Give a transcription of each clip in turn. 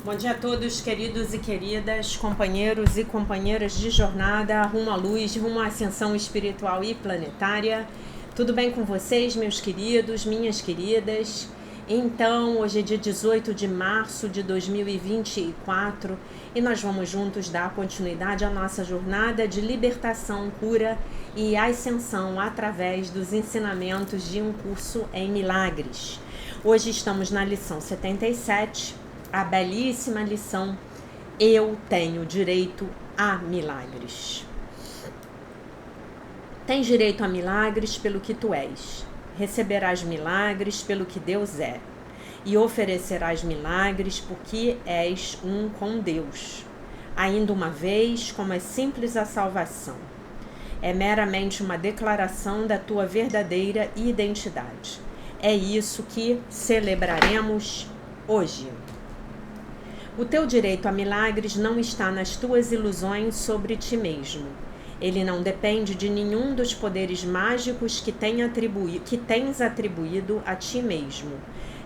Bom dia a todos, queridos e queridas, companheiros e companheiras de jornada rumo à luz, rumo à ascensão espiritual e planetária. Tudo bem com vocês, meus queridos, minhas queridas? Então, hoje é dia 18 de março de 2024 e nós vamos juntos dar continuidade à nossa jornada de libertação, cura e ascensão através dos ensinamentos de um curso em milagres. Hoje estamos na lição 77, a belíssima lição Eu Tenho Direito a Milagres. Tens direito a milagres pelo que tu és. Receberás milagres pelo que Deus é. E oferecerás milagres porque és um com Deus. Ainda uma vez, como é simples a salvação. É meramente uma declaração da tua verdadeira identidade. É isso que celebraremos hoje. O teu direito a milagres não está nas tuas ilusões sobre ti mesmo. Ele não depende de nenhum dos poderes mágicos que tens atribuído a ti mesmo,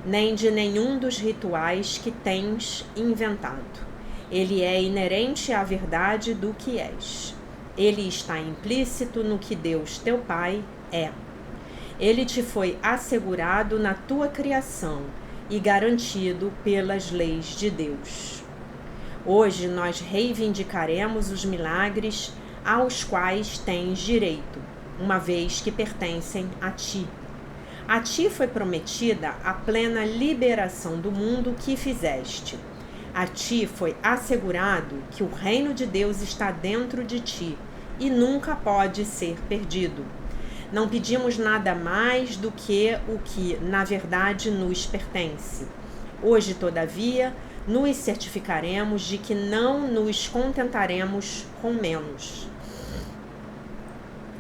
nem de nenhum dos rituais que tens inventado. Ele é inerente à verdade do que és. Ele está implícito no que Deus, teu Pai, é. Ele te foi assegurado na tua criação e garantido pelas leis de Deus. Hoje nós reivindicaremos os milagres aos quais tens direito, uma vez que pertencem a ti. A ti foi prometida a plena liberação do mundo que fizeste. A ti foi assegurado que o reino de Deus está dentro de ti e nunca pode ser perdido. Não pedimos nada mais do que o que, na verdade, nos pertence. Hoje, todavia, nos certificaremos de que não nos contentaremos com menos.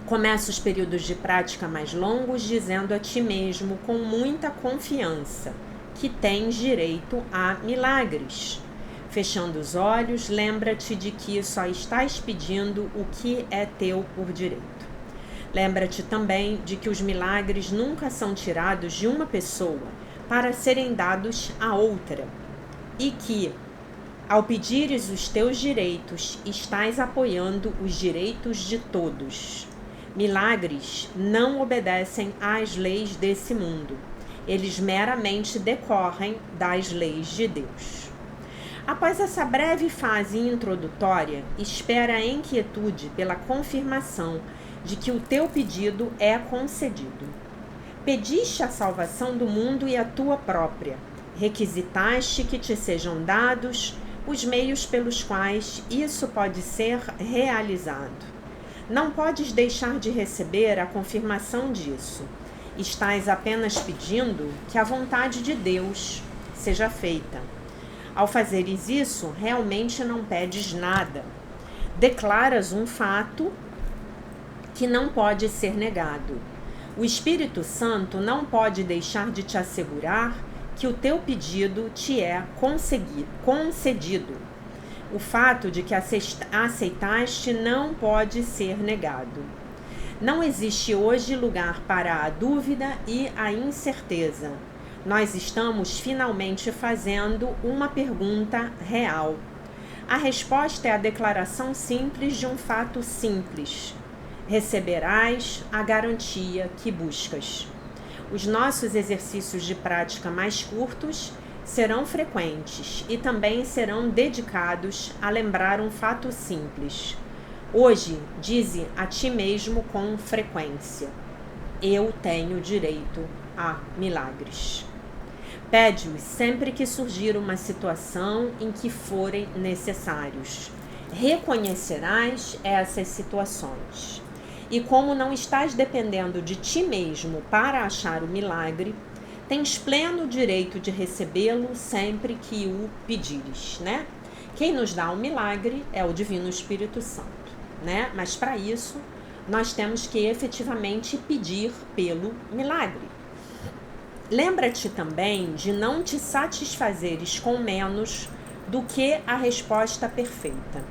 Começa os períodos de prática mais longos dizendo a ti mesmo com muita confiança que tens direito a milagres. Fechando os olhos, lembra-te de que só estás pedindo o que é teu por direito. Lembra-te também de que os milagres nunca são tirados de uma pessoa para serem dados a outra e que, ao pedires os teus direitos, estás apoiando os direitos de todos. Milagres não obedecem às leis desse mundo. Eles meramente decorrem das leis de Deus. Após essa breve fase introdutória, espera em quietude pela confirmação de que o teu pedido é concedido. Pediste a salvação do mundo e a tua própria. Requisitaste que te sejam dados os meios pelos quais isso pode ser realizado. Não podes deixar de receber a confirmação disso. Estás apenas pedindo que a vontade de Deus seja feita. Ao fazeres isso, realmente não pedes nada. Declaras um fato que não pode ser negado. O Espírito Santo não pode deixar de te assegurar que o teu pedido te é concedido. O fato de que aceitaste não pode ser negado. Não existe hoje lugar para a dúvida e a incerteza. Nós estamos finalmente fazendo uma pergunta real. A resposta é a declaração simples de um fato simples. Receberás a garantia que buscas. Os nossos exercícios de prática mais curtos serão frequentes e também serão dedicados a lembrar um fato simples. Hoje, dize a ti mesmo com frequência: eu tenho direito a milagres. Pede-os sempre que surgir uma situação em que forem necessários. Reconhecerás essas situações. E como não estás dependendo de ti mesmo para achar o milagre, tens pleno direito de recebê-lo sempre que o pedires, né? Quem nos dá o milagre é o Divino Espírito Santo, né? Mas para isso, nós temos que efetivamente pedir pelo milagre. Lembra-te também de não te satisfazeres com menos do que a resposta perfeita.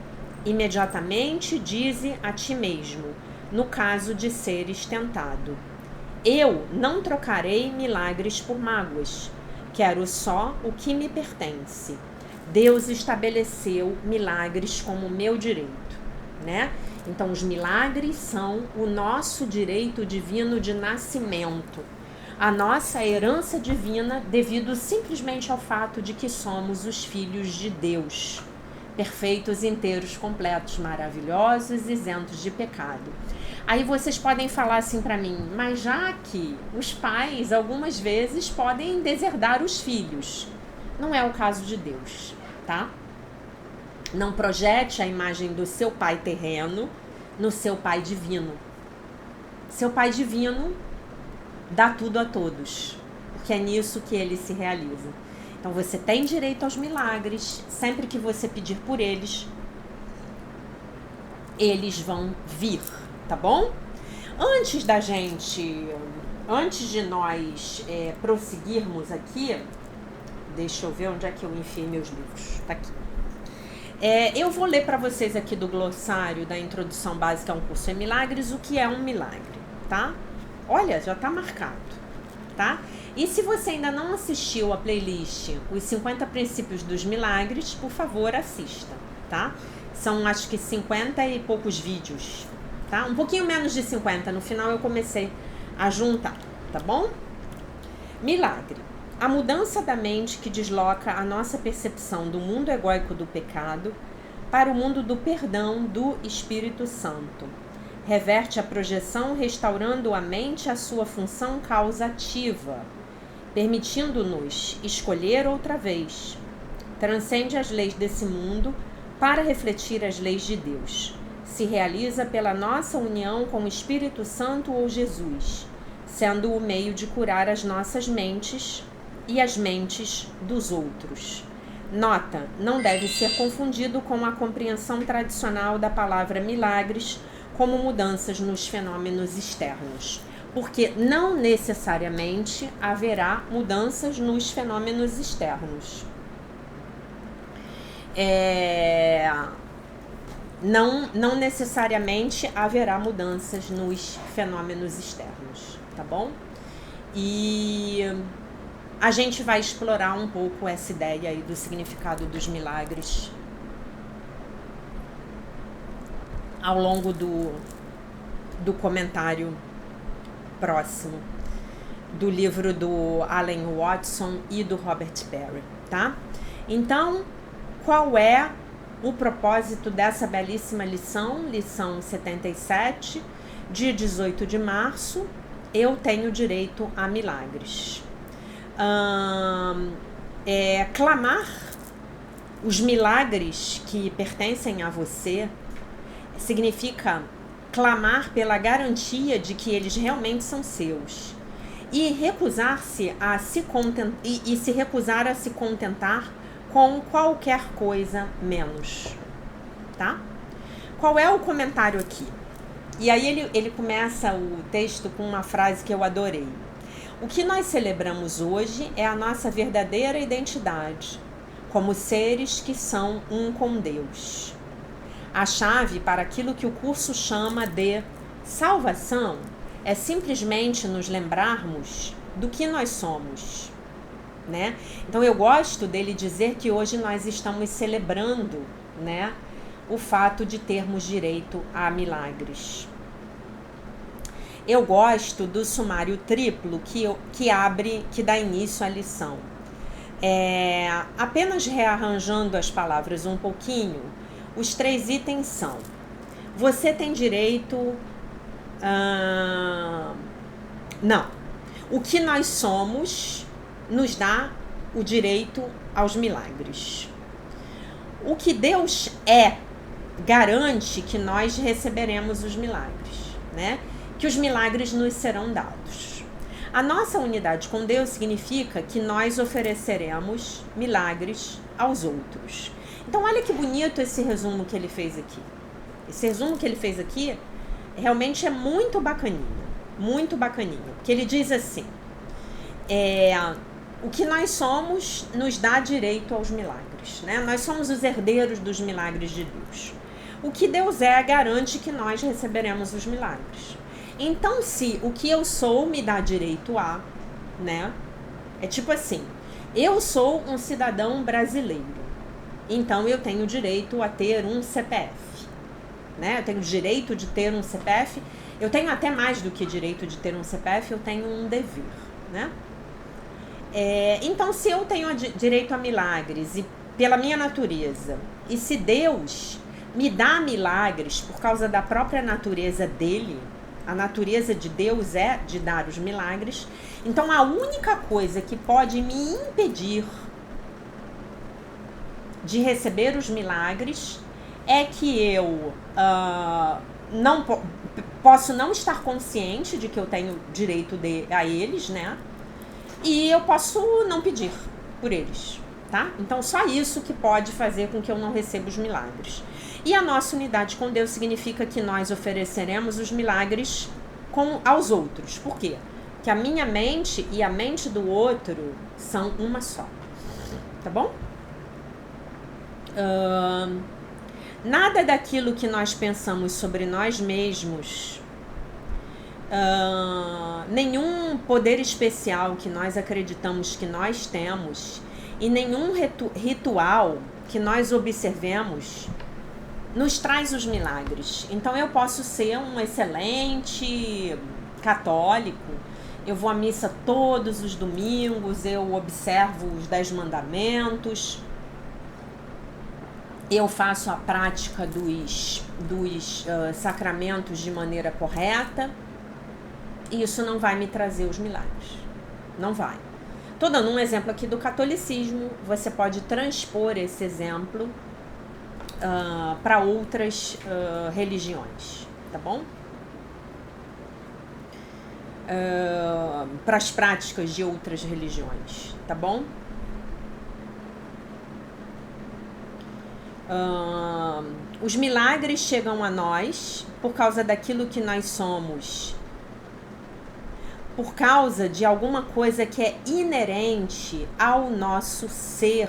Imediatamente dize a ti mesmo, no caso de seres tentado: eu não trocarei milagres por mágoas. Quero só o que me pertence. Deus estabeleceu milagres como meu direito, né? Então, os milagres são o nosso direito divino de nascimento, a nossa herança divina devido simplesmente ao fato de que somos os filhos de Deus, perfeitos, inteiros, completos, maravilhosos, isentos de pecado. Aí vocês podem falar assim para mim, mas já que os pais algumas vezes podem deserdar os filhos, não é o caso de Deus, tá? Não projete a imagem do seu pai terreno no seu pai divino. Seu pai divino dá tudo a todos, porque é nisso que ele se realiza. Então você tem direito aos milagres, sempre que você pedir por eles, eles vão vir, tá bom? Antes de nós prosseguirmos aqui, deixa eu ver onde é que eu enfiei meus livros, tá aqui. Eu vou ler para vocês aqui do glossário da Introdução Básica a um Curso em Milagres o que é um milagre, tá? Olha, já tá marcado, tá? E se você ainda não assistiu a playlist Os 50 Princípios dos Milagres, por favor, assista, tá? São acho que 50 e poucos vídeos, tá? Um pouquinho menos de 50, no final eu comecei a juntar, tá bom? Milagre. A mudança da mente que desloca a nossa percepção do mundo egóico do pecado para o mundo do perdão do Espírito Santo. Reverte a projeção, restaurando a mente à sua função causativa, permitindo-nos escolher outra vez. Transcende as leis desse mundo para refletir as leis de Deus. Se realiza pela nossa união com o Espírito Santo ou Jesus, sendo o meio de curar as nossas mentes e as mentes dos outros. Nota, não deve ser confundido com a compreensão tradicional da palavra milagres como mudanças nos fenômenos externos, porque não necessariamente haverá mudanças nos fenômenos externos. Não necessariamente haverá mudanças nos fenômenos externos, tá bom? E a gente vai explorar um pouco essa ideia aí do significado dos milagres ao longo do comentário próximo do livro do Alan Watson e do Robert Perry, tá? Então, qual é o propósito dessa belíssima lição? Lição 77, dia 18 de março, eu tenho direito a milagres. Clamar os milagres que pertencem a você significa clamar pela garantia de que eles realmente são seus e recusar-se a se recusar a se contentar com qualquer coisa menos, tá? Qual é o comentário aqui? E aí ele começa o texto com uma frase que eu adorei. O que nós celebramos hoje é a nossa verdadeira identidade, como seres que são um com Deus. A chave para aquilo que o curso chama de salvação é simplesmente nos lembrarmos do que nós somos, né? Então eu gosto dele dizer que hoje nós estamos celebrando, né, o fato de termos direito a milagres. Eu gosto do sumário triplo que dá início à lição. Apenas rearranjando as palavras um pouquinho, os 3 itens são: você tem direito... O que nós somos nos dá o direito aos milagres. O que Deus garante que nós receberemos os milagres, né? Que os milagres nos serão dados. A nossa unidade com Deus significa que nós ofereceremos milagres aos outros. Então, olha que bonito esse resumo que ele fez aqui. Esse resumo que ele fez aqui realmente é muito bacaninho, que ele diz assim, o que nós somos nos dá direito aos milagres, né? Nós somos os herdeiros dos milagres de Deus. O que Deus garante que nós receberemos os milagres. Então, se o que eu sou me dá direito a, né? É tipo assim, eu sou um cidadão brasileiro, então eu tenho direito a ter um CPF, né? Eu tenho direito de ter um CPF, eu tenho até mais do que direito de ter um CPF, eu tenho um dever, né? Então, se eu tenho direito a milagres e pela minha natureza, e se Deus me dá milagres por causa da própria natureza dele, a natureza de Deus é de dar os milagres, então a única coisa que pode me impedir de receber os milagres é que eu não posso não estar consciente de que eu tenho direito a eles, né? E eu posso não pedir por eles, tá? Então, só isso que pode fazer com que eu não receba os milagres. E a nossa unidade com Deus significa que nós ofereceremos os milagres aos outros. Por quê? Porque a minha mente e a mente do outro são uma só. Tá bom? Nada daquilo que nós pensamos sobre nós mesmos, nenhum poder especial que nós acreditamos que nós temos e nenhum ritual que nós observemos nos traz os milagres. Então eu posso ser um excelente católico, eu vou à missa todos os domingos, eu observo os 10 mandamentos, eu faço a prática dos sacramentos de maneira correta, e isso não vai me trazer os milagres. Não vai. Estou dando um exemplo aqui do catolicismo, você pode transpor esse exemplo para outras religiões, tá bom? Para as práticas de outras religiões, tá bom? Os milagres chegam a nós por causa daquilo que nós somos, por causa de alguma coisa que é inerente ao nosso ser.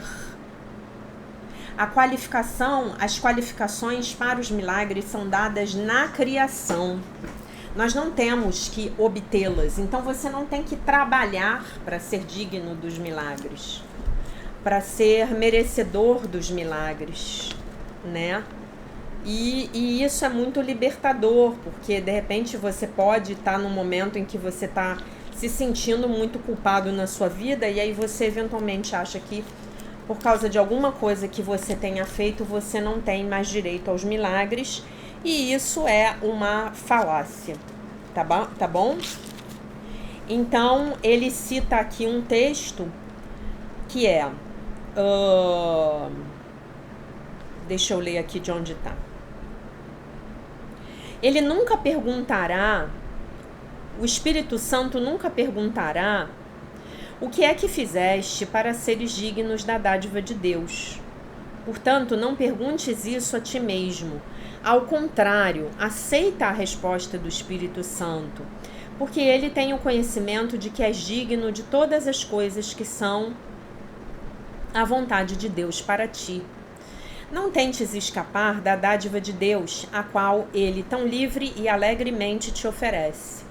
As qualificações para os milagres são dadas na criação. Nós não temos que obtê-las, então você não tem que trabalhar para ser digno dos milagres, para ser merecedor dos milagres, né? E isso é muito libertador, porque de repente você pode estar num momento em que você está se sentindo muito culpado na sua vida, e aí você eventualmente acha que por causa de alguma coisa que você tenha feito, você não tem mais direito aos milagres, e isso é uma falácia, tá bom? Então, ele cita aqui um texto que é... deixa eu ler aqui de onde está. Ele nunca perguntará, o Espírito Santo nunca perguntará o que é que fizeste para seres dignos da dádiva de Deus. Portanto, não perguntes isso a ti mesmo. Ao contrário, aceita a resposta do Espírito Santo, porque ele tem o conhecimento de que és digno de todas as coisas que são a vontade de Deus para ti. Não tentes escapar da dádiva de Deus, a qual ele tão livre e alegremente te oferece.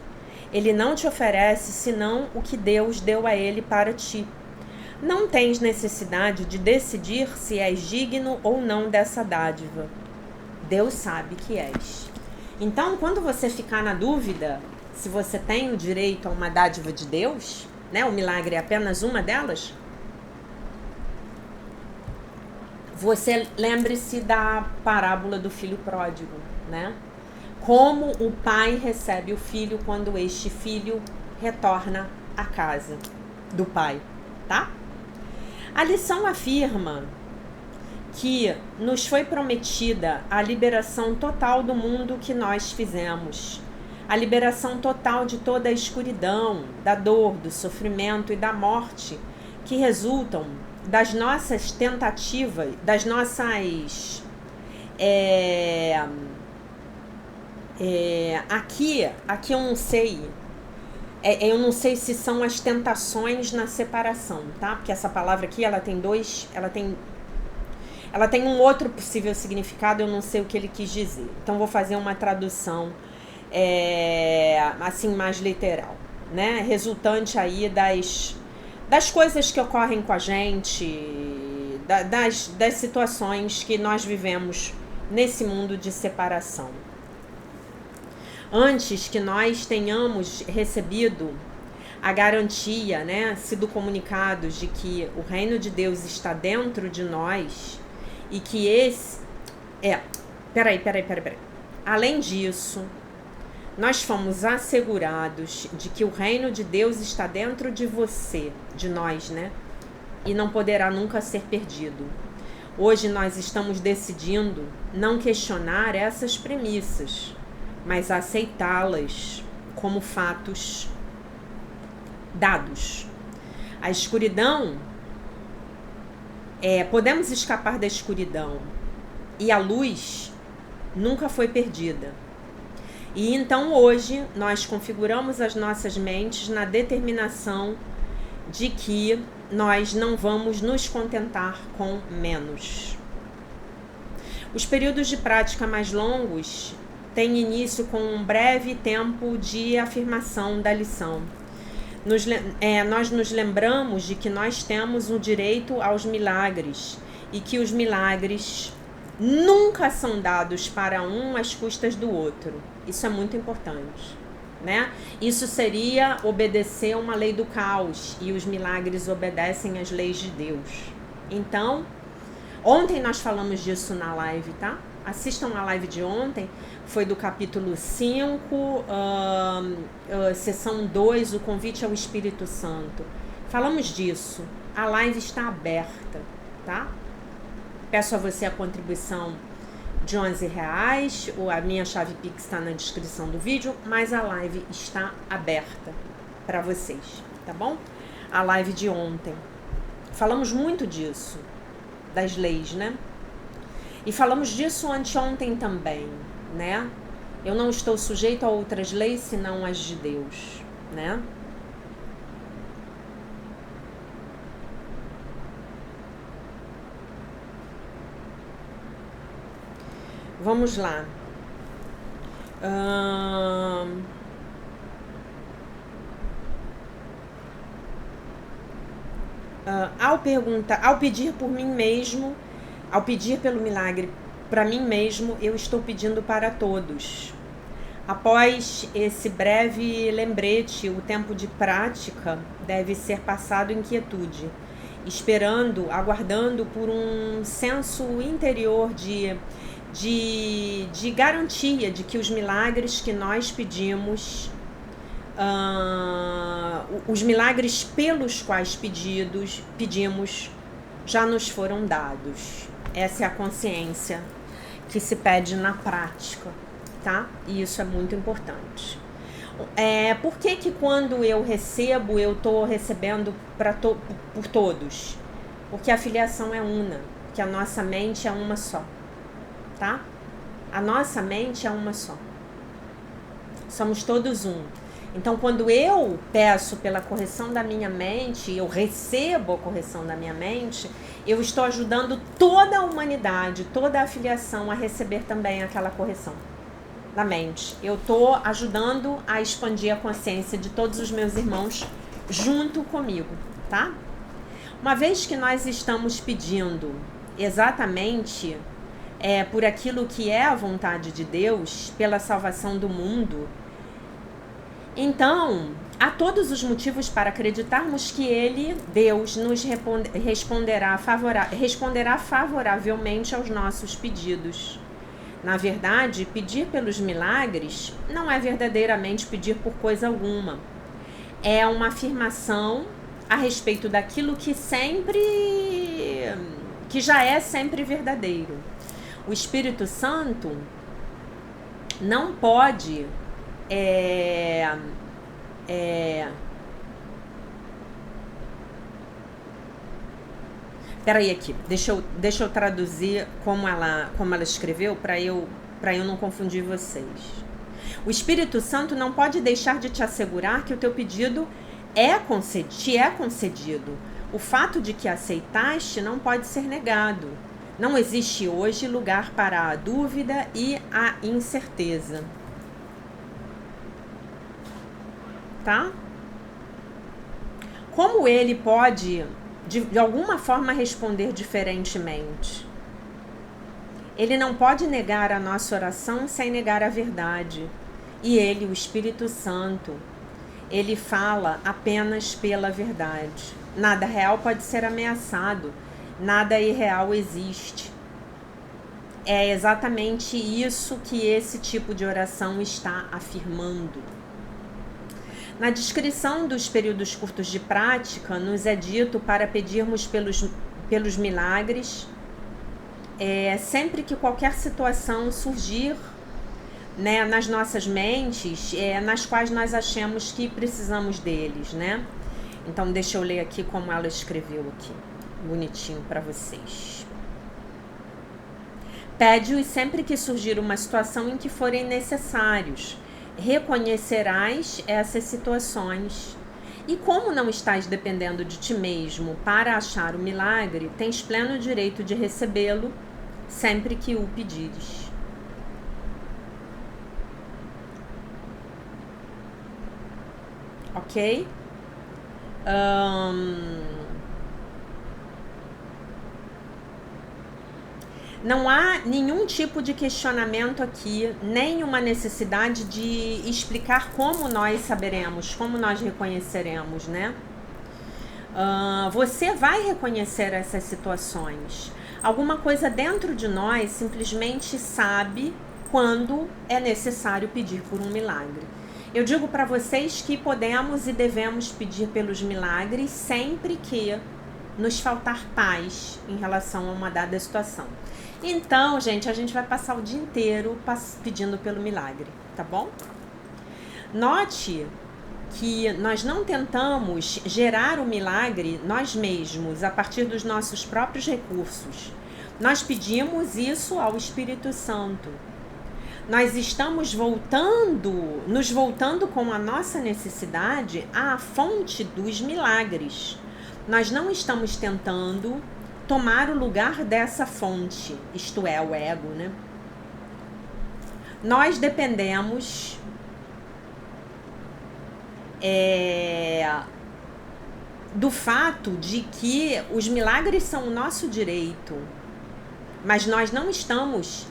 Ele não te oferece senão o que Deus deu a ele para ti. Não tens necessidade de decidir se és digno ou não dessa dádiva. Deus sabe que és. Então, quando você ficar na dúvida se você tem o direito a uma dádiva de Deus, né, o milagre é apenas uma delas, você lembre-se da parábola do filho pródigo, né? Como o pai recebe o filho quando este filho retorna à casa do pai, tá? A lição afirma que nos foi prometida a liberação total do mundo que nós fizemos, a liberação total de toda a escuridão, da dor, do sofrimento e da morte que resultam das nossas tentativas, das nossas... aqui eu não sei, eu não sei se são as tentações na separação, tá? Porque essa palavra aqui, ela tem um outro possível significado, eu não sei o que ele quis dizer. Então, vou fazer uma tradução, assim, mais literal, né? Resultante aí das coisas que ocorrem com a gente, das situações que nós vivemos nesse mundo de separação. Antes que nós tenhamos recebido a garantia, né, sido comunicados de que o reino de Deus está dentro de nós e que esse... Peraí. Além disso, nós fomos assegurados de que o reino de Deus está dentro de você, de nós, né? E não poderá nunca ser perdido. Hoje nós estamos decidindo não questionar essas premissas, mas aceitá-las como fatos dados. A escuridão, podemos escapar da escuridão, e a luz nunca foi perdida. E então hoje nós configuramos as nossas mentes na determinação de que nós não vamos nos contentar com menos. Os períodos de prática mais longos têm início com um breve tempo de afirmação da lição. Nós nos lembramos de que nós temos o direito aos milagres e que os milagres nunca são dados para um às custas do outro. Isso é muito importante, né? Isso seria obedecer uma lei do caos, e os milagres obedecem às leis de Deus. Então, ontem nós falamos disso na live, tá? Assistam a live de ontem, foi do capítulo 5, sessão 2, o convite ao Espírito Santo. Falamos disso. A live está aberta, tá? Peço a você a contribuição de R$11, a minha chave Pix está na descrição do vídeo, mas a live está aberta para vocês, tá bom? A live de ontem. Falamos muito disso, das leis, né? E falamos disso anteontem também, né? Eu não estou sujeito a outras leis senão as de Deus, né? Vamos lá. Ao pedir por mim mesmo, ao pedir pelo milagre para mim mesmo, eu estou pedindo para todos. Após esse breve lembrete, o tempo de prática deve ser passado em quietude, esperando, aguardando por um senso interior de garantia de que os milagres que nós pedimos, os milagres pelos quais pedimos já nos foram dados. Essa é a consciência que se pede na prática, tá? E isso é muito importante. Por que quando eu recebo, eu estou recebendo por todos? Porque a filiação é una, que a nossa mente é uma só, tá? A nossa mente é uma só. Somos todos um. Então, quando eu peço pela correção da minha mente, eu recebo a correção da minha mente, eu estou ajudando toda a humanidade, toda a filiação a receber também aquela correção da mente. Eu estou ajudando a expandir a consciência de todos os meus irmãos junto comigo, tá? Uma vez que nós estamos pedindo exatamente por aquilo que é a vontade de Deus, pela salvação do mundo, então há todos os motivos para acreditarmos que Deus, nos responderá favoravelmente aos nossos pedidos. Na verdade, pedir pelos milagres não é verdadeiramente pedir por coisa alguma. É uma afirmação a respeito daquilo que já é sempre verdadeiro. O Espírito Santo não pode Peraí aqui, deixa eu traduzir como ela escreveu para eu não confundir vocês. O Espírito Santo não pode deixar de te assegurar que o teu pedido te é concedido. O fato de que aceitaste não pode ser negado. Não existe hoje lugar para a dúvida e a incerteza. Tá? Como ele pode de alguma forma responder diferentemente. Ele não pode negar a nossa oração sem negar a verdade. E ele, o Espírito Santo, ele fala apenas pela verdade. Nada real pode ser ameaçado, nada irreal existe. É exatamente isso que esse tipo de oração está afirmando. Na descrição dos períodos curtos de prática, nos é dito para pedirmos pelos milagres, sempre que qualquer situação surgir, né, nas nossas mentes, nas quais nós achamos que precisamos deles, né? Então, deixa eu ler aqui como ela escreveu aqui, bonitinho para vocês. Pede-os sempre que surgir uma situação em que forem necessários. Reconhecerás essas situações. E como não estás dependendo de ti mesmo para achar o milagre, tens pleno direito de recebê-lo sempre que o pedires. Ok? Não há nenhum tipo de questionamento aqui, nem uma necessidade de explicar como nós saberemos, como nós reconheceremos, né? Você vai reconhecer essas situações. Alguma coisa dentro de nós simplesmente sabe quando é necessário pedir por um milagre. Eu digo para vocês que podemos e devemos pedir pelos milagres sempre que nos faltar paz em relação a uma dada situação. Então, gente, a gente vai passar o dia inteiro pedindo pelo milagre, tá bom? Note que nós não tentamos gerar o milagre nós mesmos, a partir dos nossos próprios recursos. Nós pedimos isso ao Espírito Santo. Nós estamos nos voltando com a nossa necessidade à fonte dos milagres. Nós não estamos tentando tomar o lugar dessa fonte, isto é, o ego, né? Nós dependemos do fato de que os milagres são o nosso direito, mas nós não estamos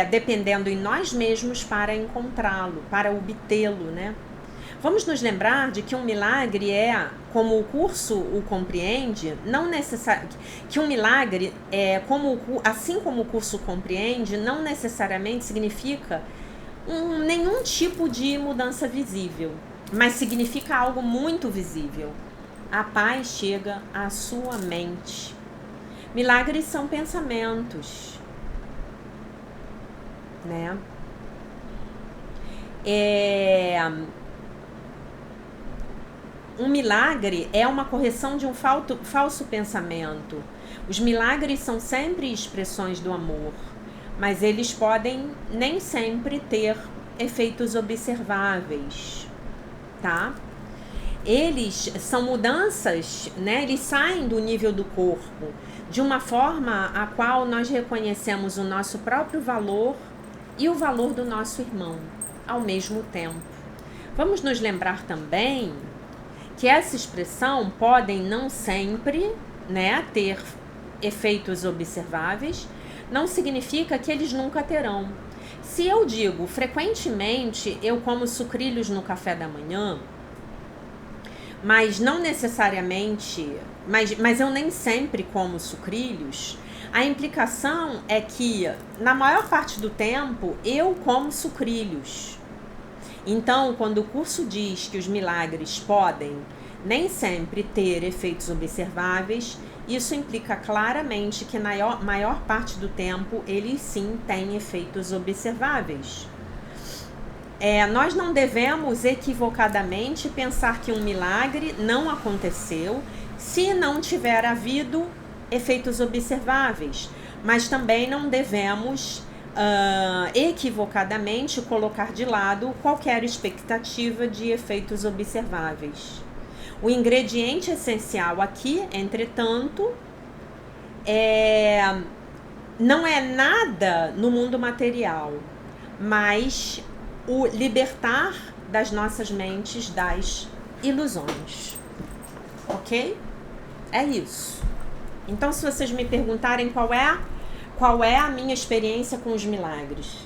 dependendo em nós mesmos para encontrá-lo, para obtê-lo, né? Vamos nos lembrar de que um milagre como o curso o compreende, não necessariamente que um milagre assim como o curso compreende, não necessariamente significa nenhum tipo de mudança visível, mas significa algo muito visível. A paz chega à sua mente. Milagres são pensamentos, né? Um milagre é uma correção de um falso pensamento. Os milagres são sempre expressões do amor, mas eles podem nem sempre ter efeitos observáveis, tá? Eles são mudanças, né? Eles saem do nível do corpo, de uma forma a qual nós reconhecemos o nosso próprio valor e o valor do nosso irmão ao mesmo tempo. Vamos nos lembrar também que essa expressão podem não sempre, né, ter efeitos observáveis, não significa que eles nunca terão. Se eu digo, frequentemente eu como sucrilhos no café da manhã, mas não necessariamente, mas eu nem sempre como sucrilhos, a implicação é que, na maior parte do tempo, eu como sucrilhos. Então, quando o curso diz que os milagres podem nem sempre ter efeitos observáveis, isso implica claramente que na maior parte do tempo eles sim têm efeitos observáveis. Nós não devemos equivocadamente pensar que um milagre não aconteceu se não tiver havido efeitos observáveis, mas também não devemos equivocadamente colocar de lado qualquer expectativa de efeitos observáveis. O ingrediente essencial aqui, entretanto, não é nada no mundo material, mas o libertar das nossas mentes das ilusões. Ok? É isso. Então, se vocês me perguntarem qual é a minha experiência com os milagres,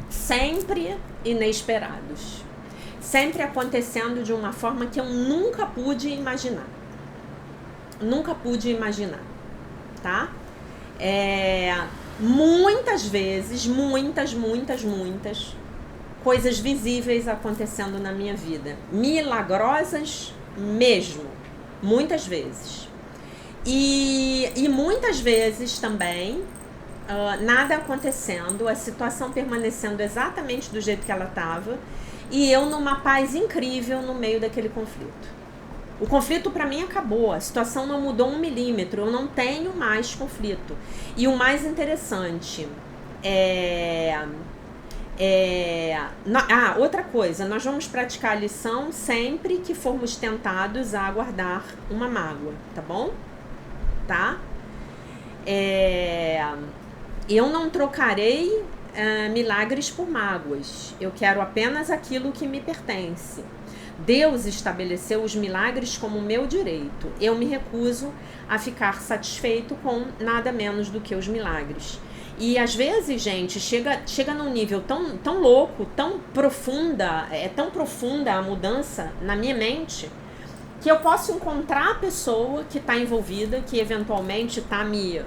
sempre inesperados, sempre acontecendo de uma forma que eu nunca pude imaginar. Nunca pude imaginar, tá? Muitas vezes, muitas coisas visíveis acontecendo na minha vida, milagrosas mesmo, muitas vezes. E muitas vezes também nada acontecendo, a situação permanecendo exatamente do jeito que ela estava, e eu numa paz incrível no meio daquele conflito. O conflito para mim acabou, a situação não mudou 1 milímetro, eu não tenho mais conflito. E o mais interessante outra coisa, nós vamos praticar a lição sempre que formos tentados a guardar uma mágoa, tá bom? Tá? Eu não trocarei milagres por mágoas, eu quero apenas aquilo que me pertence. Deus estabeleceu os milagres como meu direito. Eu me recuso a ficar satisfeito com nada menos do que os milagres. E às vezes, gente, chega num nível tão louco, tão profunda, é tão profunda a mudança na minha mente, que eu posso encontrar a pessoa que está envolvida, que eventualmente está me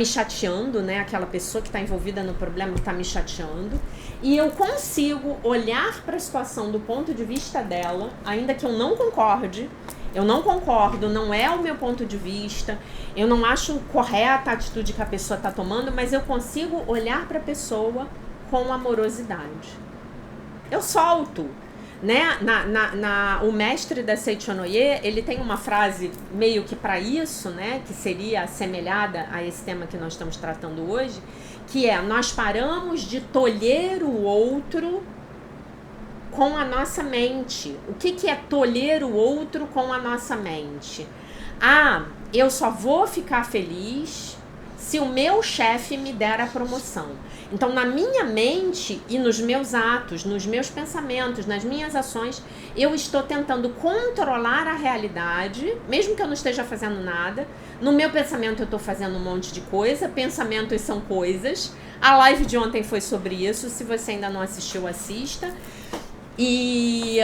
chateando, né? Aquela pessoa que está envolvida no problema está me chateando, e eu consigo olhar para a situação do ponto de vista dela, ainda que eu não concorde. Eu não concordo, não é o meu ponto de vista, eu não acho correta a atitude que a pessoa está tomando, mas eu consigo olhar para a pessoa com amorosidade. Eu solto, né? O mestre da Seichonoye, ele tem uma frase meio que para isso, né? Que seria assemelhada a esse tema que nós estamos tratando hoje, que é: nós paramos de tolher o outro com a nossa mente. O que é tolher o outro com a nossa mente? Eu só vou ficar feliz se o meu chefe me der a promoção. Então, na minha mente e nos meus atos, nos meus pensamentos, nas minhas ações, eu estou tentando controlar a realidade, mesmo que eu não esteja fazendo nada. No meu pensamento eu estou fazendo um monte de coisa, pensamentos são coisas. A live de ontem foi sobre isso, se você ainda não assistiu, assista. E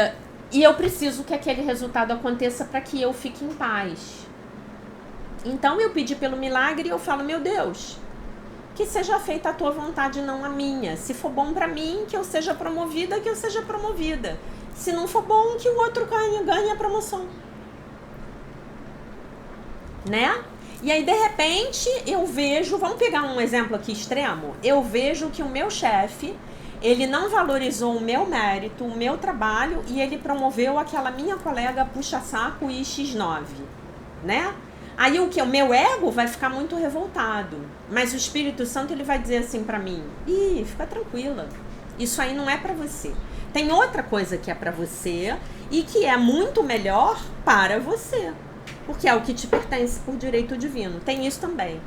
eu preciso que aquele resultado aconteça para que eu fique em paz. Então eu pedi pelo milagre e eu falo: meu Deus, que seja feita a tua vontade, não a minha. Se for bom para mim, que eu seja promovida, que eu seja promovida. Se não for bom, que o outro ganhe a promoção. Né? E aí, de repente, eu vejo, vamos pegar um exemplo aqui extremo, eu vejo que o meu chefe, ele não valorizou o meu mérito, o meu trabalho, e ele promoveu aquela minha colega puxa-saco e X9, né? Aí o que? O meu ego vai ficar muito revoltado, mas o Espírito Santo, ele vai dizer assim pra mim: fica tranquila, isso aí não é pra você. Tem outra coisa que é pra você e que é muito melhor para você, porque é o que te pertence por direito divino. Tem isso também.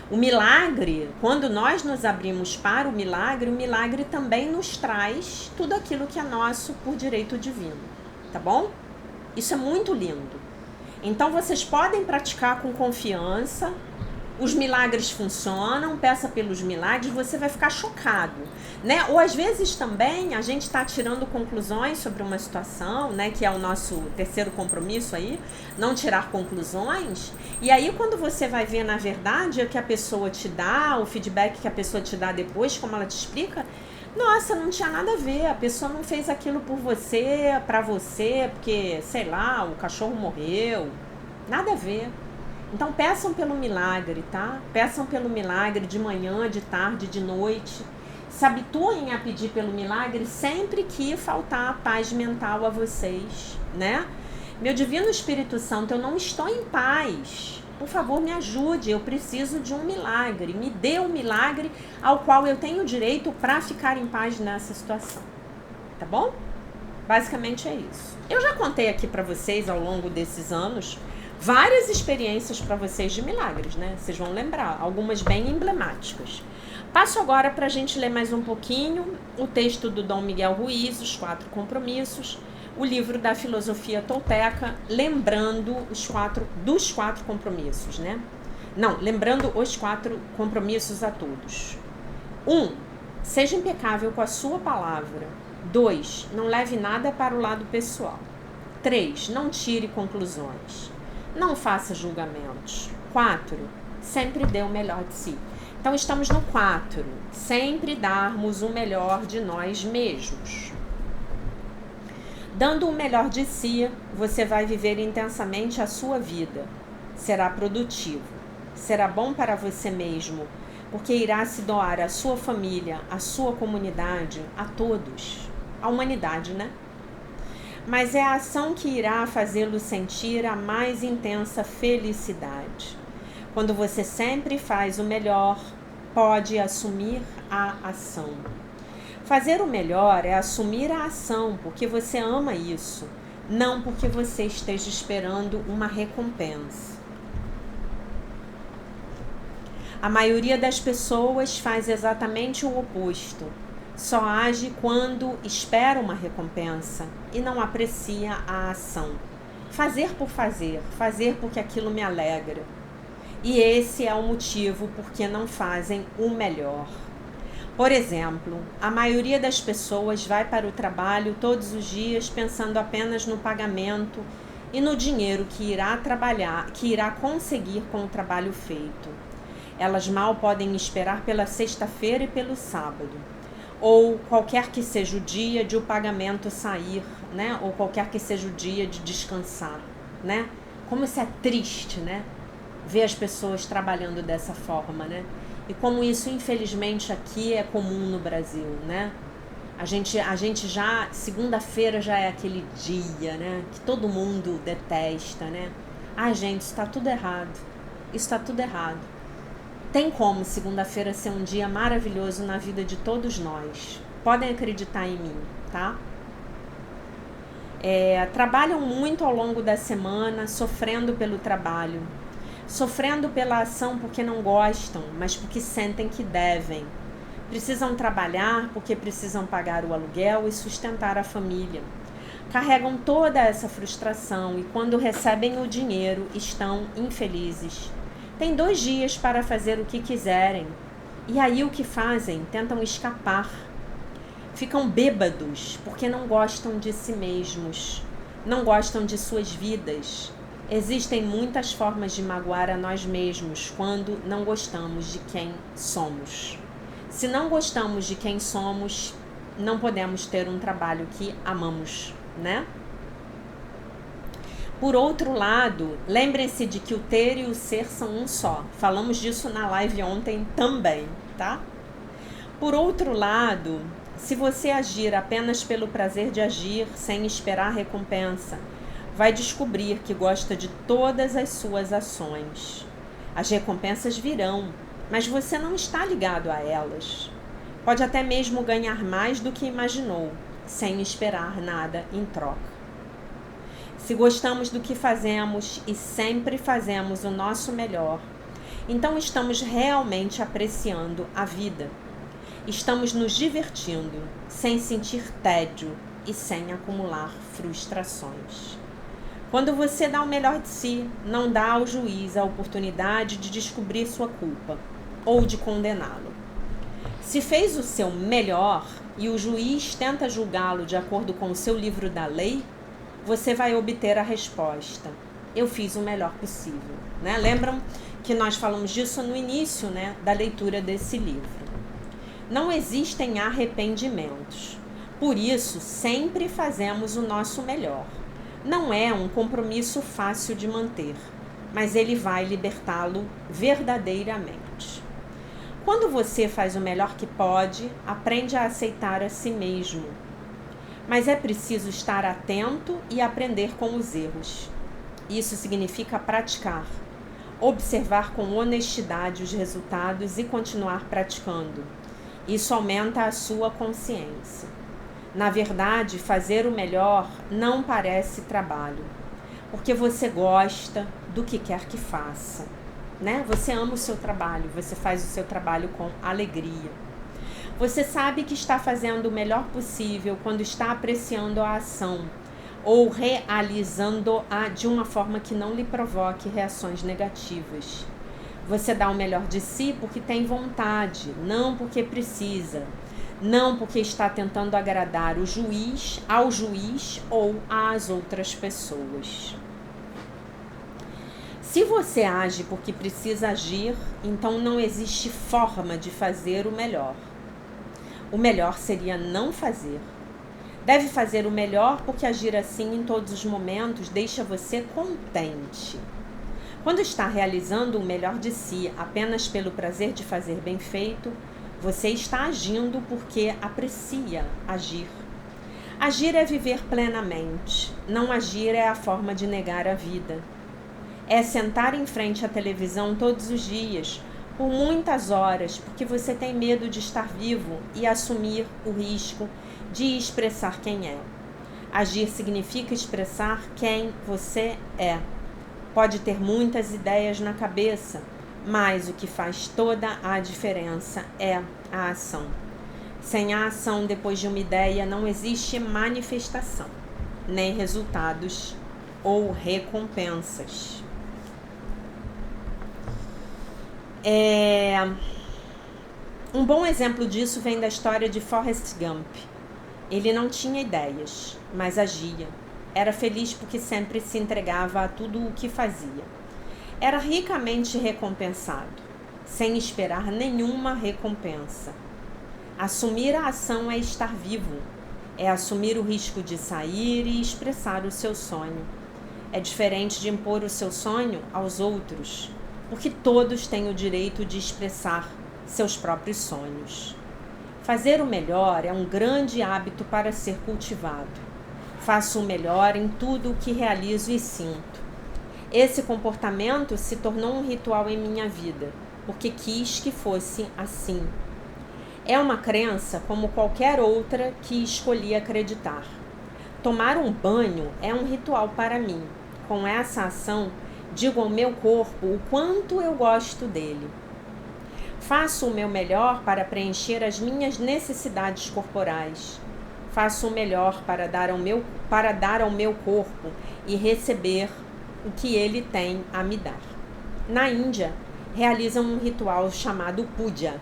O milagre, quando nós nos abrimos para o milagre também nos traz tudo aquilo que é nosso por direito divino, tá bom? Isso é muito lindo. Então, vocês podem praticar com confiança, os milagres funcionam, peça pelos milagres, você vai ficar chocado, né? Ou às vezes também a gente está tirando conclusões sobre uma situação, né? Que é o nosso terceiro compromisso aí, não tirar conclusões. E aí quando você vai ver na verdade o que a pessoa te dá, o feedback que a pessoa te dá depois, como ela te explica, nossa, não tinha nada a ver, a pessoa não fez aquilo por você, pra você, porque, sei lá, o cachorro morreu, nada a ver. Então peçam pelo milagre, tá? Peçam pelo milagre de manhã, de tarde, de noite. Se habituem a pedir pelo milagre sempre que faltar paz mental a vocês, né? Meu Divino Espírito Santo, eu não estou em paz. Por favor, me ajude, eu preciso de um milagre. Me dê um milagre ao qual eu tenho direito para ficar em paz nessa situação. Tá bom? Basicamente é isso. Eu já contei aqui para vocês ao longo desses anos várias experiências para vocês de milagres, né? Vocês vão lembrar, algumas bem emblemáticas. Passo agora para a gente ler mais um pouquinho o texto do Dom Miguel Ruiz, Os 4 Compromissos, o livro da filosofia tolteca, lembrando dos quatro compromissos, né? Não, lembrando os 4 compromissos a todos. 1. Seja impecável com a sua palavra. 2. Não leve nada para o lado pessoal. 3. Não tire conclusões. Não faça julgamentos. 4. Sempre dê o melhor de si. Então, estamos no 4. Sempre darmos o melhor de nós mesmos. Dando o melhor de si, você vai viver intensamente a sua vida. Será produtivo. Será bom para você mesmo, porque irá se doar à sua família, à sua comunidade, a todos. A humanidade, né? Mas é a ação que irá fazê-lo sentir a mais intensa felicidade. Quando você sempre faz o melhor, pode assumir a ação. Fazer o melhor é assumir a ação, porque você ama isso, não porque você esteja esperando uma recompensa. A maioria das pessoas faz exatamente o oposto. Só age quando espera uma recompensa e não aprecia a ação. Fazer por fazer, fazer porque aquilo me alegra. E esse é o motivo por que não fazem o melhor. Por exemplo, a maioria das pessoas vai para o trabalho todos os dias pensando apenas no pagamento e no dinheiro que irá conseguir com o trabalho feito. Elas mal podem esperar pela sexta-feira e pelo sábado, ou qualquer que seja o dia de o pagamento sair, né? Ou qualquer que seja o dia de descansar, né? Como isso é triste, né? Ver as pessoas trabalhando dessa forma, né? E como isso, infelizmente, aqui é comum no Brasil, né? A gente já, segunda-feira já é aquele dia, né? Que todo mundo detesta, né? Ai, gente, isso tá tudo errado. Isso tá tudo errado. Tem como segunda-feira ser um dia maravilhoso na vida de todos nós. Podem acreditar em mim, tá? Trabalham muito ao longo da semana, sofrendo pelo trabalho. Sofrendo pela ação porque não gostam, mas porque sentem que devem. Precisam trabalhar porque precisam pagar o aluguel e sustentar a família. Carregam toda essa frustração e quando recebem o dinheiro estão infelizes. Têm 2 dias para fazer o que quiserem. E aí o que fazem? Tentam escapar. Ficam bêbados porque não gostam de si mesmos. Não gostam de suas vidas. Existem muitas formas de magoar a nós mesmos quando não gostamos de quem somos. Se não gostamos de quem somos, não podemos ter um trabalho que amamos, né? Por outro lado, lembrem-se de que o ter e o ser são um só. Falamos disso na live ontem também, tá? Por outro lado, se você agir apenas pelo prazer de agir, sem esperar recompensa, vai descobrir que gosta de todas as suas ações. As recompensas virão, mas você não está ligado a elas. Pode até mesmo ganhar mais do que imaginou, sem esperar nada em troca. Se gostamos do que fazemos e sempre fazemos o nosso melhor, então estamos realmente apreciando a vida. Estamos nos divertindo, sem sentir tédio e sem acumular frustrações. Quando você dá o melhor de si, não dá ao juiz a oportunidade de descobrir sua culpa ou de condená-lo. Se fez o seu melhor e o juiz tenta julgá-lo de acordo com o seu livro da lei, você vai obter a resposta: eu fiz o melhor possível. Né? Lembram que nós falamos disso no início, né, da leitura desse livro. Não existem arrependimentos. Por isso, sempre fazemos o nosso melhor. Não é um compromisso fácil de manter, mas ele vai libertá-lo verdadeiramente. Quando você faz o melhor que pode, aprende a aceitar a si mesmo. Mas é preciso estar atento e aprender com os erros. Isso significa praticar, observar com honestidade os resultados e continuar praticando. Isso aumenta a sua consciência. Na verdade, fazer o melhor não parece trabalho, porque você gosta do que quer que faça, né? Você ama o seu trabalho, você faz o seu trabalho com alegria. Você sabe que está fazendo o melhor possível quando está apreciando a ação, ou realizando-a de uma forma que não lhe provoque reações negativas. Você dá o melhor de si porque tem vontade, não porque precisa, não porque está tentando agradar ao juiz ou às outras pessoas. Se você age porque precisa agir, então não existe forma de fazer o melhor. O melhor seria não fazer. Deve fazer o melhor porque agir assim em todos os momentos deixa você contente. Quando está realizando o melhor de si apenas pelo prazer de fazer bem feito, você está agindo porque aprecia agir. Agir é viver plenamente. Não agir é a forma de negar a vida. É sentar em frente à televisão todos os dias, por muitas horas, porque você tem medo de estar vivo e assumir o risco de expressar quem é. Agir significa expressar quem você é. Pode ter muitas ideias na cabeça, mas o que faz toda a diferença é a ação. Sem a ação depois de uma ideia não existe manifestação, nem resultados ou recompensas. Um bom exemplo disso vem da história de Forrest Gump. Ele não tinha ideias, mas agia. Era feliz porque sempre se entregava a tudo o que fazia. Era ricamente recompensado, sem esperar nenhuma recompensa. Assumir a ação é estar vivo. É assumir o risco de sair e expressar o seu sonho. É diferente de impor o seu sonho aos outros, porque todos têm o direito de expressar seus próprios sonhos. Fazer o melhor é um grande hábito para ser cultivado. Faço o melhor em tudo o que realizo e sinto. Esse comportamento se tornou um ritual em minha vida, porque quis que fosse assim. É uma crença como qualquer outra que escolhi acreditar. Tomar um banho é um ritual para mim. Com essa ação, digo ao meu corpo o quanto eu gosto dele. Faço o meu melhor para preencher as minhas necessidades corporais. Faço o melhor para dar ao meu corpo e receber o que ele tem a me dar. Na Índia, realizam um ritual chamado Puja.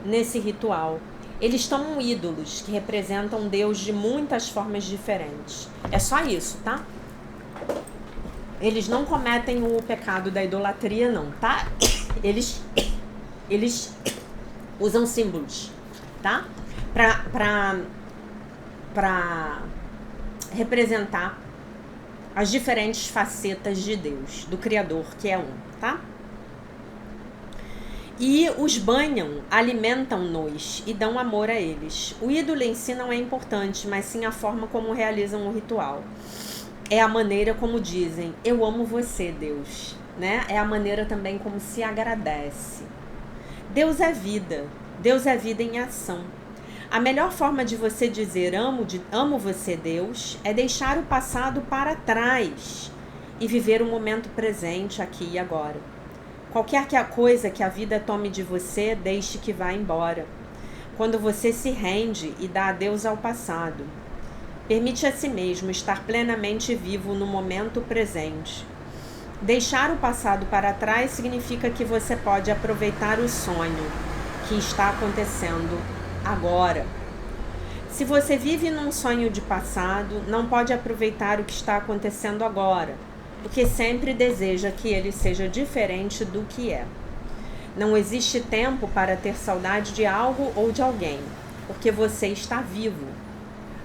Nesse ritual, eles tomam ídolos que representam Deus de muitas formas diferentes. É só isso, tá? Eles não cometem o pecado da idolatria, não, tá? Eles usam símbolos, tá? Para representar as diferentes facetas de Deus, do Criador, que é um, tá? E os banham, alimentam-nos e dão amor a eles. O ídolo em si não é importante, mas sim a forma como realizam o ritual. É a maneira como dizem, eu amo você, Deus, né? É a maneira também como se agradece. Deus é vida em ação. A melhor forma de você dizer amo você, Deus, é deixar o passado para trás e viver o momento presente, aqui e agora. Qualquer coisa que a vida tome de você, deixe que vá embora. Quando você se rende e dá adeus ao passado, permite a si mesmo estar plenamente vivo no momento presente. Deixar o passado para trás significa que você pode aproveitar o sonho que está acontecendo agora. Se você vive num sonho de passado, não pode aproveitar o que está acontecendo agora, porque sempre deseja que ele seja diferente do que é. Não existe tempo para ter saudade de algo ou de alguém, porque você está vivo.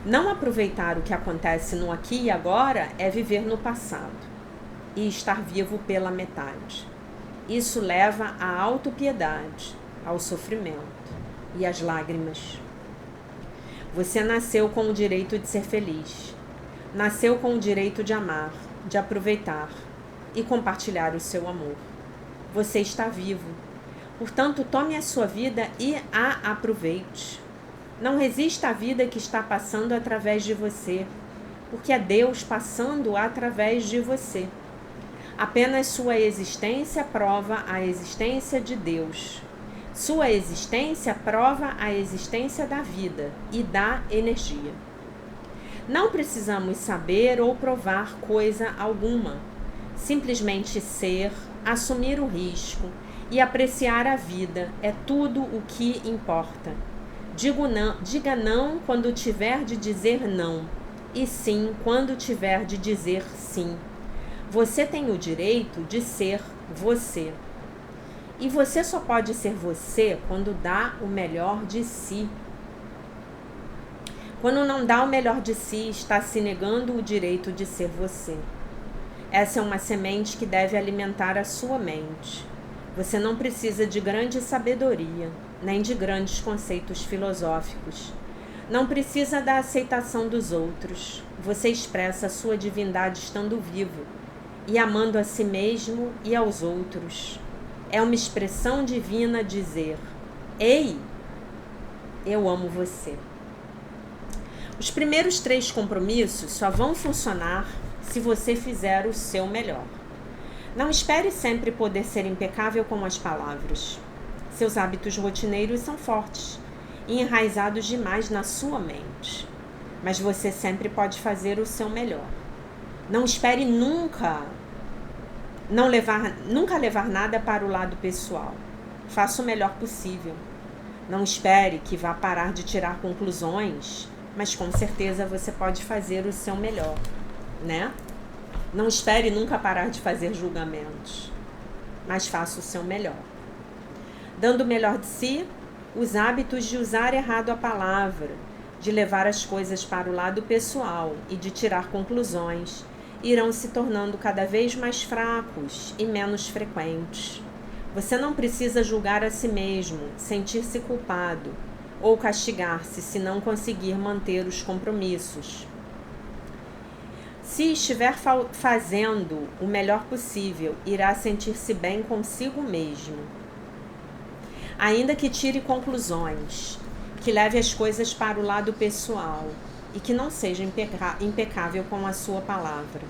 Não aproveitar o que acontece no aqui e agora é viver no passado e estar vivo pela metade. Isso leva à autopiedade, ao sofrimento e às lágrimas. Você nasceu com o direito de ser feliz. Nasceu com o direito de amar, de aproveitar e compartilhar o seu amor. Você está vivo. Portanto, tome a sua vida e a aproveite. Não resista à vida que está passando através de você, porque é Deus passando através de você. Apenas sua existência prova a existência de Deus. Sua existência prova a existência da vida e da energia. Não precisamos saber ou provar coisa alguma. Simplesmente ser, assumir o risco e apreciar a vida é tudo o que importa. Diga não quando tiver de dizer não, e sim quando tiver de dizer sim. Você tem o direito de ser você. E você só pode ser você quando dá o melhor de si. Quando não dá o melhor de si, está se negando o direito de ser você. Essa é uma semente que deve alimentar a sua mente. Você não precisa de grande sabedoria, nem de grandes conceitos filosóficos. Não precisa da aceitação dos outros. Você expressa a sua divindade estando vivo e amando a si mesmo e aos outros. É uma expressão divina dizer: ei, eu amo você. Os primeiros 3 compromissos só vão funcionar se você fizer o seu melhor. Não espere sempre poder ser impecável com as palavras. Seus hábitos rotineiros são fortes e enraizados demais na sua mente. Mas você sempre pode fazer o seu melhor. Não espere nunca levar nada para o lado pessoal. Faça o melhor possível. Não espere que vá parar de tirar conclusões, mas com certeza você pode fazer o seu melhor, né? Não espere nunca parar de fazer julgamentos, mas faça o seu melhor. Dando o melhor de si, os hábitos de usar errado a palavra, de levar as coisas para o lado pessoal e de tirar conclusões, irão se tornando cada vez mais fracos e menos frequentes. Você não precisa julgar a si mesmo, sentir-se culpado ou castigar-se se não conseguir manter os compromissos. Se estiver fazendo o melhor possível, irá sentir-se bem consigo mesmo. Ainda que tire conclusões, que leve as coisas para o lado pessoal e que não seja impecável com a sua palavra.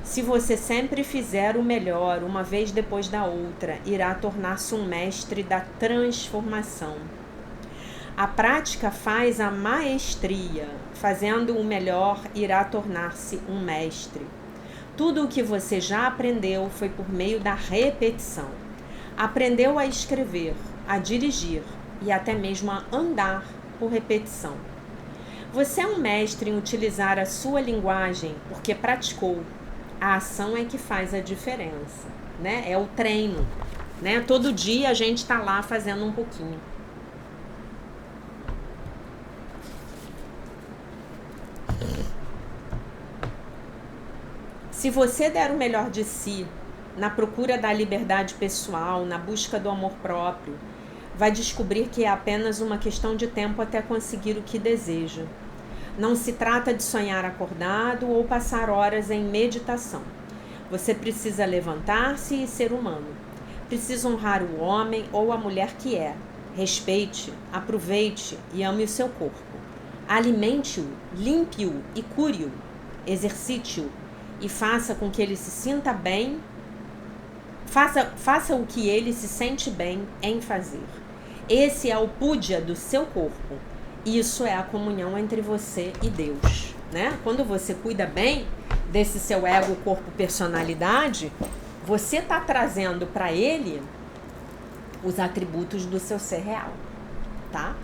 Se você sempre fizer o melhor uma vez depois da outra, irá tornar-se um mestre da transformação. A prática faz a maestria. Fazendo o melhor, irá tornar-se um mestre. Tudo o que você já aprendeu foi por meio da repetição. Aprendeu a escrever, a dirigir e até mesmo a andar por repetição. Você é um mestre em utilizar a sua linguagem porque praticou. A ação é que faz a diferença, né? É o treino, né? Todo dia a gente está lá fazendo um pouquinho. Se você der o melhor de si, na procura da liberdade pessoal, na busca do amor próprio, vai descobrir que é apenas uma questão de tempo até conseguir o que deseja. Não se trata de sonhar acordado ou passar horas em meditação. Você precisa levantar-se e ser humano. Precisa honrar o homem ou a mulher que é. Respeite, aproveite e ame o seu corpo. Alimente-o, limpe-o e cure-o. Exercite-o e faça com que ele se sinta bem. Faça o que ele se sente bem em fazer. Esse é o púdya do seu corpo. Isso é a comunhão entre você e Deus, né? Quando você cuida bem desse seu ego, corpo, personalidade, você está trazendo para ele os atributos do seu ser real, tá?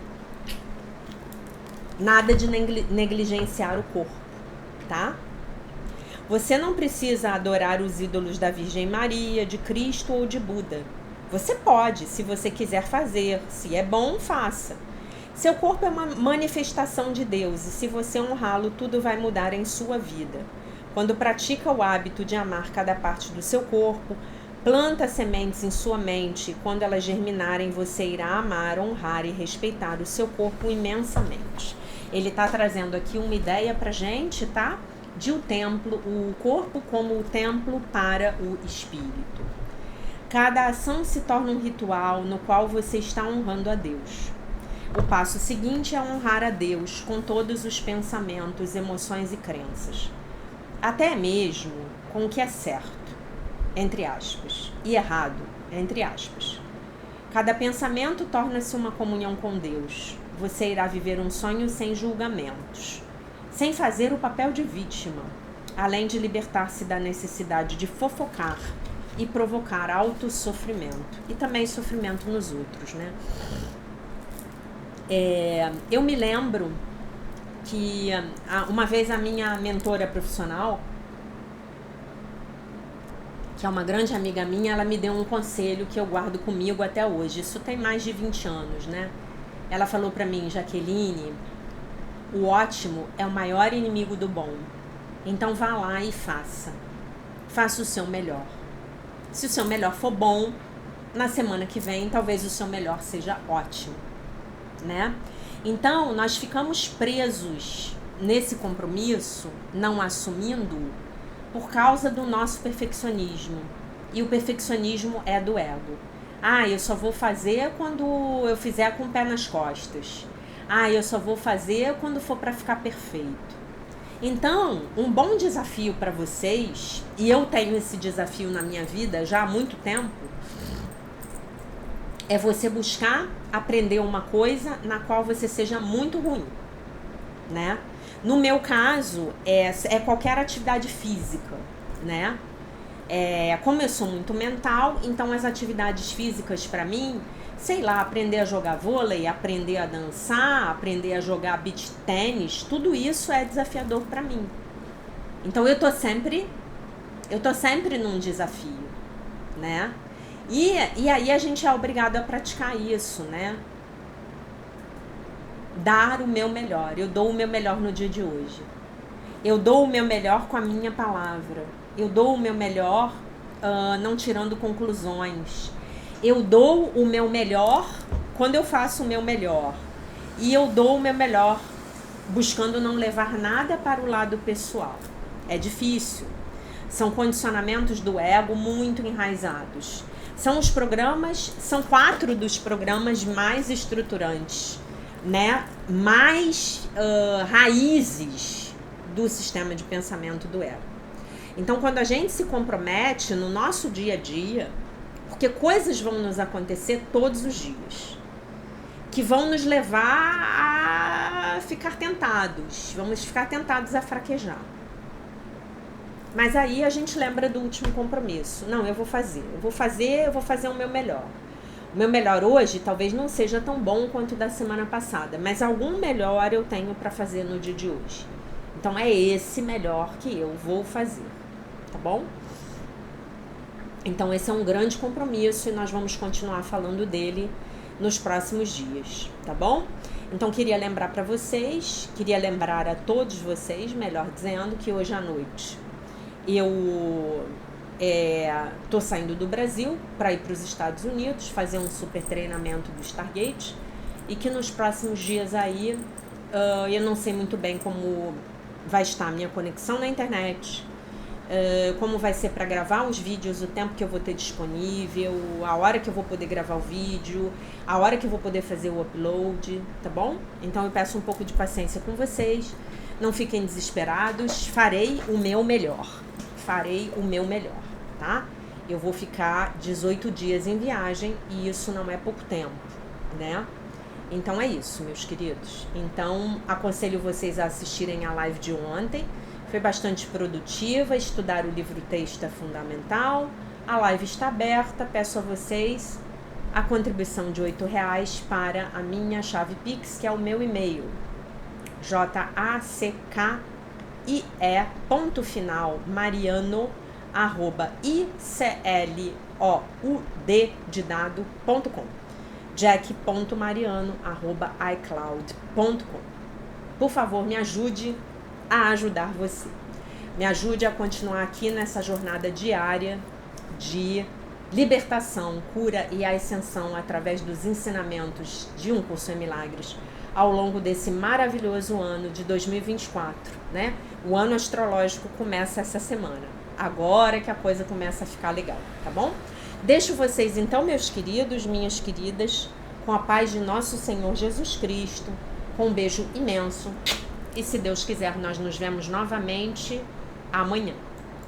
Nada de negligenciar o corpo, tá? Você não precisa adorar os ídolos da Virgem Maria, de Cristo ou de Buda. Você pode, se você quiser fazer. Se é bom, faça. Seu corpo é uma manifestação de Deus e se você honrá-lo, tudo vai mudar em sua vida. Quando pratica o hábito de amar cada parte do seu corpo, planta sementes em sua mente e quando elas germinarem, você irá amar, honrar e respeitar o seu corpo imensamente. Ele está trazendo aqui uma ideia pra gente, tá? De o templo, o corpo como o templo para o espírito. Cada ação se torna um ritual no qual você está honrando a Deus. O passo seguinte é honrar a Deus com todos os pensamentos, emoções e crenças. Até mesmo com o que é certo, entre aspas, e errado, entre aspas. Cada pensamento torna-se uma comunhão com Deus. Você irá viver um sonho sem julgamentos. sem fazer o papel de vítima, além de libertar-se da necessidade de fofocar e provocar autossofrimento e também sofrimento nos outros, né? Eu me lembro que uma vez a minha mentora profissional, que é uma grande amiga minha, ela me deu um conselho que eu guardo comigo até hoje. Isso tem mais de 20 anos, né? Ela falou pra mim: Jaqueline, o ótimo é o maior inimigo do bom. Então vá lá e faça. Faça o seu melhor. Se o seu melhor for bom, na semana que vem, talvez o seu melhor seja ótimo, né? Então, nós ficamos presos nesse compromisso, não assumindo, por causa do nosso perfeccionismo. E o perfeccionismo é do ego. Eu só vou fazer quando eu fizer com o pé nas costas. Eu só vou fazer quando for para ficar perfeito. Então, um bom desafio para vocês, e eu tenho esse desafio na minha vida já há muito tempo, é você buscar aprender uma coisa na qual você seja muito ruim, né? No meu caso, é qualquer atividade física, né? Como eu sou muito mental, então as atividades físicas para mim, sei lá, aprender a jogar vôlei, aprender a dançar, aprender a jogar beach tênis, tudo isso é desafiador para mim. Então eu tô sempre num desafio, né? E aí a gente é obrigado a praticar isso, né? Dar o meu melhor. Eu dou o meu melhor no dia de hoje. Eu dou o meu melhor com a minha palavra. Eu dou o meu melhor não tirando conclusões. Eu dou o meu melhor quando eu faço o meu melhor. E eu dou o meu melhor buscando não levar nada para o lado pessoal. É difícil. São condicionamentos do ego muito enraizados. São 4 dos programas mais estruturantes, né? Mais raízes do sistema de pensamento do ego. Então, quando a gente se compromete no nosso dia a dia, porque coisas vão nos acontecer todos os dias, que vão nos levar a ficar tentados, vamos ficar tentados a fraquejar. Mas aí a gente lembra do último compromisso. Não, eu vou fazer o meu melhor. O meu melhor hoje talvez não seja tão bom quanto o da semana passada, mas algum melhor eu tenho para fazer no dia de hoje. Então é esse melhor que eu vou fazer, tá bom? Então esse é um grande compromisso e nós vamos continuar falando dele nos próximos dias, tá bom? Então queria lembrar a todos vocês, melhor dizendo, que hoje à noite eu tô saindo do Brasil para ir para os Estados Unidos fazer um super treinamento do Stargate e que nos próximos dias aí eu não sei muito bem como vai estar a minha conexão na internet, como vai ser para gravar os vídeos, o tempo que eu vou ter disponível, a hora que eu vou poder gravar o vídeo, a hora que eu vou poder fazer o upload, tá bom? Então eu peço um pouco de paciência com vocês, não fiquem desesperados, farei o meu melhor, tá? Eu vou ficar 18 dias em viagem e isso não é pouco tempo, né? Então é isso, meus queridos. Então aconselho vocês a assistirem a live de ontem. Foi bastante produtiva, estudar o livro-texto é fundamental. A live está aberta, peço a vocês a contribuição de R$8 para a minha chave Pix, que é o meu e-mail, jack.mariano@icloud.com, jack.mariano@icloud.com. Por favor, me ajude a ajudar você. Me ajude a continuar aqui nessa jornada diária de libertação, cura e ascensão através dos ensinamentos de Um Curso em Milagres ao longo desse maravilhoso ano de 2024, né? O ano astrológico começa essa semana. Agora que a coisa começa a ficar legal, tá bom? Deixo vocês então, meus queridos, minhas queridas, com a paz de nosso Senhor Jesus Cristo, com um beijo imenso. E se Deus quiser, nós nos vemos novamente amanhã.